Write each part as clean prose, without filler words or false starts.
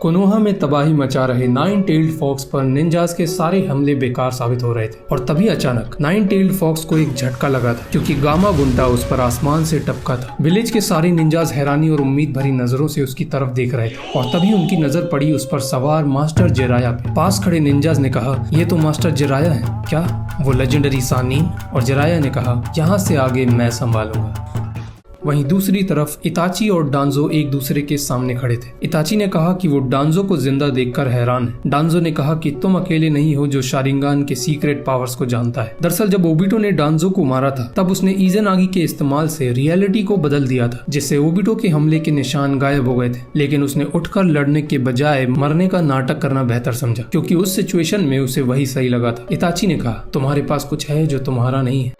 Konoha में तबाही मचा रहे नाइन टेल्ड फॉक्स पर निंजास के सारे हमले बेकार साबित हो रहे थे और तभी अचानक नाइन टेल्ड फॉक्स को एक झटका लगा था क्योंकि गामा बुंटा उस पर आसमान से टपका था। विलेज के सारे निंजास हैरानी और उम्मीद भरी नजरों से उसकी तरफ देख रहे थे और तभी उनकी नजर पड़ी उस पर सवार मास्टर जिराया पे। पास खड़े निंजास ने कहा, ये तो मास्टर जिराया है क्या? वो लेजेंडरी सानीन? और जिराया ने कहा, यहाँ से आगे मैं संभालूंगा। वहीं दूसरी तरफ इताची और डांजो एक दूसरे के सामने खड़े थे। इताची ने कहा कि वो डांजो को जिंदा देखकर हैरान है। डांजो ने कहा कि तुम अकेले नहीं हो जो शारिंगान के सीक्रेट पावर्स को जानता है। दरअसल जब ओबिटो ने डांजो को मारा था तब उसने इज़ेनागी के इस्तेमाल से रियलिटी को बदल दिया था, जिससे ओबिटो के हमले के निशान गायब हो गए थे। लेकिन उसने उठकर लड़ने के बजाय मरने का नाटक करना बेहतर समझा क्योंकि उस सिचुएशन में उसे वही सही लगा था। इताची ने कहा, तुम्हारे पास कुछ है जो तुम्हारा नहीं है।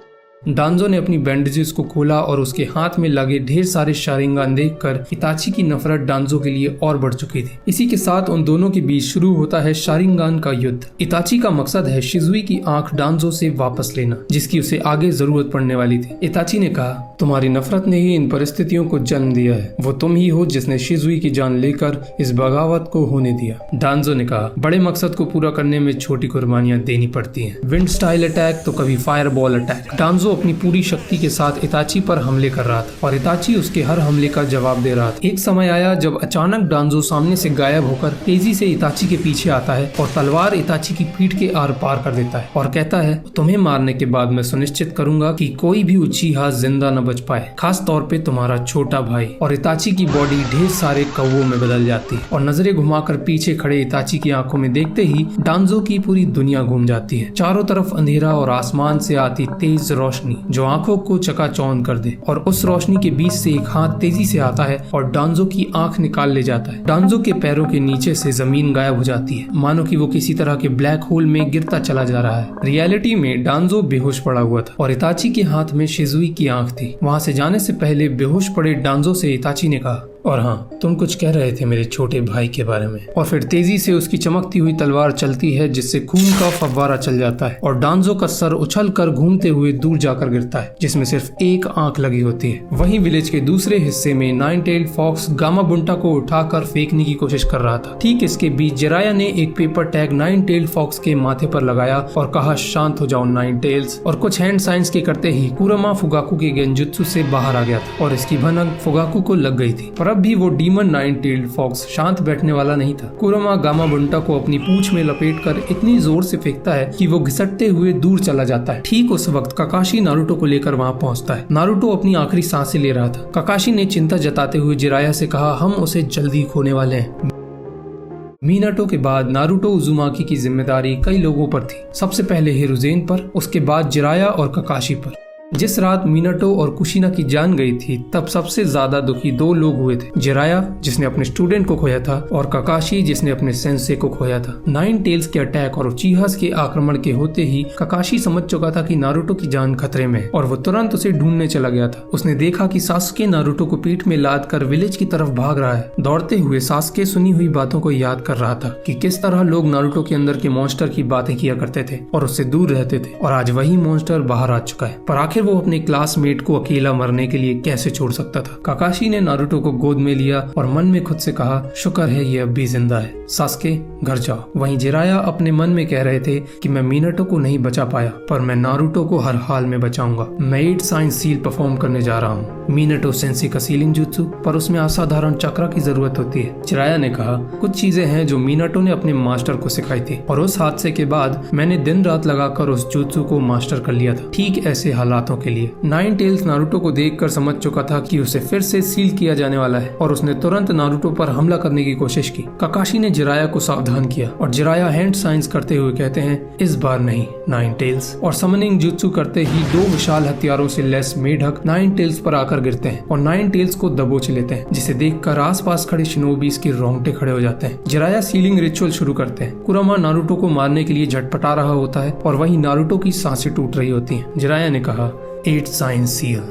डांजो ने अपनी बैंडेजेस को खोला और उसके हाथ में लगे ढेर सारे शारिंगान देखकर इताची की नफरत डांजो के लिए और बढ़ चुकी थी। इसी के साथ उन दोनों के बीच शुरू होता है शारिंगान का युद्ध। इताची का मकसद है शिजुई की आंख डांजो से वापस लेना, जिसकी उसे आगे जरूरत पड़ने वाली थी। इताची ने कहा, तुम्हारी नफरत ने ही इन परिस्थितियों को जन्म दिया है। वो तुम ही हो जिसने शिजुई की जान लेकर इस बगावत को होने दिया। डांजो ने कहा, बड़े मकसद को पूरा करने में छोटी कुर्बानियां देनी पड़ती हैं। विंड स्टाइल अटैक तो कभी फायर बॉल अटैक। डांजो अपनी पूरी शक्ति के साथ इताची पर हमले कर रहा था और इताची उसके हर हमले का जवाब दे रहा था। एक समय आया जब अचानक डांजो सामने से गायब होकर तेजी से इताची के पीछे आता है और तलवार इताची की पीठ के आर पार कर देता है और कहता है, तुम्हें मारने के बाद मैं सुनिश्चित करूंगा कि कोई भी उचीहा जिंदा न बच पाए, खास तौर पे तुम्हारा छोटा भाई। और इताची की बॉडी ढेर सारे कौवों में बदल जाती है और नजरें घुमाकर पीछे खड़े इताची की आंखों में देखते ही डांजो की पूरी दुनिया घूम जाती है। चारों तरफ अंधेरा और आसमान से आती तेज रोशनी जो आंखों को चकाचौंध कर दे और उस रोशनी के बीच से एक हाथ तेजी से आता है और डांजो की आंख निकाल ले जाता है। डांजो के पैरों के नीचे से जमीन गायब हो जाती है, मानो कि वो किसी तरह के ब्लैक होल में गिरता चला जा रहा है। रियलिटी में डांजो बेहोश पड़ा हुआ था और इताची के हाथ में शिजुई की आंख थी। वहाँ से जाने से पहले बेहोश पड़े डांजो से इताची ने कहा, और हाँ, तुम कुछ कह रहे थे मेरे छोटे भाई के बारे में। और फिर तेजी से उसकी चमकती हुई तलवार चलती है जिससे खून का फव्वारा चल जाता है और डांजो का सर उछल कर घूमते हुए दूर जाकर गिरता है, जिसमें सिर्फ एक आंख लगी होती है। वहीं विलेज के दूसरे हिस्से में नाइन टेल्ड फॉक्स गामा बुंटा को उठाकर फेंकने की कोशिश कर रहा था। ठीक इसके बीच जिराया ने एक paper tag nine tailed fox के माथे पर लगाया और कहा, शांत हो जाओ नाइन टेल्स। और कुछ हैंड साइंस के करते ही कुरामा फुगाकू के गेंजुत्सु से बाहर आ गया था और इसकी भनक फुगाकू को लग गई थी। पर अब भी वो डीमन नाइन टेल्ड फॉक्स शांत बैठने वाला नहीं था। कुरामा गामा बुंटा को अपनी पूंछ में लपेटकर इतनी जोर से फेंकता है कि वो घिसटते हुए दूर चला जाता है। ठीक उस वक्त काकाशी नारुतो को लेकर वहाँ पहुँचता है। नारुतो अपनी आखिरी सांसें ले रहा था। काकाशी ने चिंता जताते हुए जिराया से कहा, हम उसे जल्दी खोने वाले हैं। मीनाटो के बाद नारुतो उजुमाकी की जिम्मेदारी कई लोगों पर थी। सबसे पहले हिरुजेन पर, उसके बाद जिराया और काकाशी पर। जिस रात मीनाटो और कुशिना की जान गई थी तब सबसे ज्यादा दुखी दो लोग हुए थे, जिराया जिसने अपने स्टूडेंट को खोया था और काकाशी जिसने अपने सेंसे को खोया था। नाइन टेल्स के अटैक और उचीहास के आक्रमण के होते ही काकाशी समझ चुका था कि नारुतो की जान खतरे में है और वो तुरंत उसे ढूंढने चला गया था। उसने देखा कि सासुके नारुतो को पीठ में लाद कर विलेज की तरफ भाग रहा है। दौड़ते हुए सासुके सुनी हुई बातों को याद कर रहा था कि किस तरह लोग नारुतो के अंदर के मॉन्स्टर की बातें किया करते थे और उससे दूर रहते थे, और आज वही मॉन्स्टर बाहर आ चुका है। पर आखिर वो अपने क्लासमेट को अकेला मरने के लिए कैसे छोड़ सकता था। काकाशी ने नारुतो को गोद में लिया और मन में खुद से कहा, शुक्र है ये अब भी जिंदा है। सासुके घर जाओ। वहीं जिराया अपने मन में कह रहे थे कि मैं मीनाटो को नहीं बचा पाया पर मैं नारुतो को हर हाल में बचाऊंगा। मैं 8 साइंस सील परफॉर्म करने जा रहा हूँ। मीनाटो सेंसी का सीलिंग जुत्सु, पर उसमें असाधारण चक्र की जरूरत होती है। जिराया ने कहा, कुछ चीजें हैं जो मीनाटो ने अपने मास्टर को सिखाई थी और उस हादसे के बाद मैंने दिन रात लगाकर उस जुत्सु को मास्टर कर लिया था, ठीक ऐसे हालातों के लिए। नाइन टेल्स नारुतो को देखकर समझ चुका था कि उसे फिर से सील किया जाने वाला है और उसने तुरंत नारुतो पर हमला करने की कोशिश की। काकाशी ने जिराया को सावधान किया और जिराया हैंड साइंस करते हुए कहते हैं, इस बार नहीं नाइन टेल्स। और समनिंग जुत्सु करते ही 2 विशाल हथियारों से लैस मेढक नाइन टेल्स पर आकर गिरते हैं और नाइन टेल्स को दबोच लेते हैं, जिसे देखकर आसपास खड़े शिनोबीस के रोंगटे खड़े हो जाते हैं। जिराया सीलिंग रिचुअल शुरू करते हैं। कुरामा नारुतो को मारने के लिए झटपटा रहा होता है और वहीं नारुतो की सांसें टूट रही होती हैं। जिराया ने कहा, 8 साइंस सील।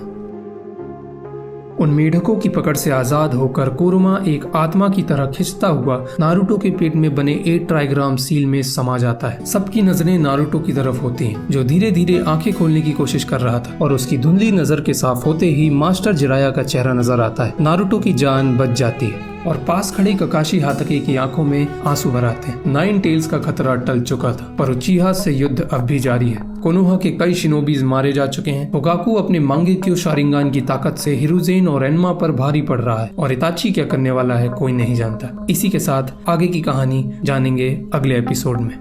उन मेढकों की पकड़ से आजाद होकर कुरुमा एक आत्मा की तरह खिंचता हुआ नारुतो के पेट में बने 8 ट्राइग्राम सील में समा जाता है। सबकी नजरें नारुतो की तरफ होती हैं, जो धीरे धीरे आंखें खोलने की कोशिश कर रहा था और उसकी धुंधली नजर के साफ होते ही मास्टर जिराया का चेहरा नजर आता है। नारुतो की जान बच जाती है। और पास खड़े ककाशी हातके की आंखों में आंसू भर आते हैं। नाइन टेल्स का खतरा टल चुका था, पर उचीहा से युद्ध अब भी जारी है। कोनोहा के कई शिनोबीज मारे जा चुके हैं। होगाकू अपने मांगेक्यो शारिंगान की ताकत से हिरुज़ेन और एन्मा पर भारी पड़ रहा है और इताची क्या करने वाला है कोई नहीं जानता। इसी के साथ आगे की कहानी जानेंगे अगले एपिसोड में।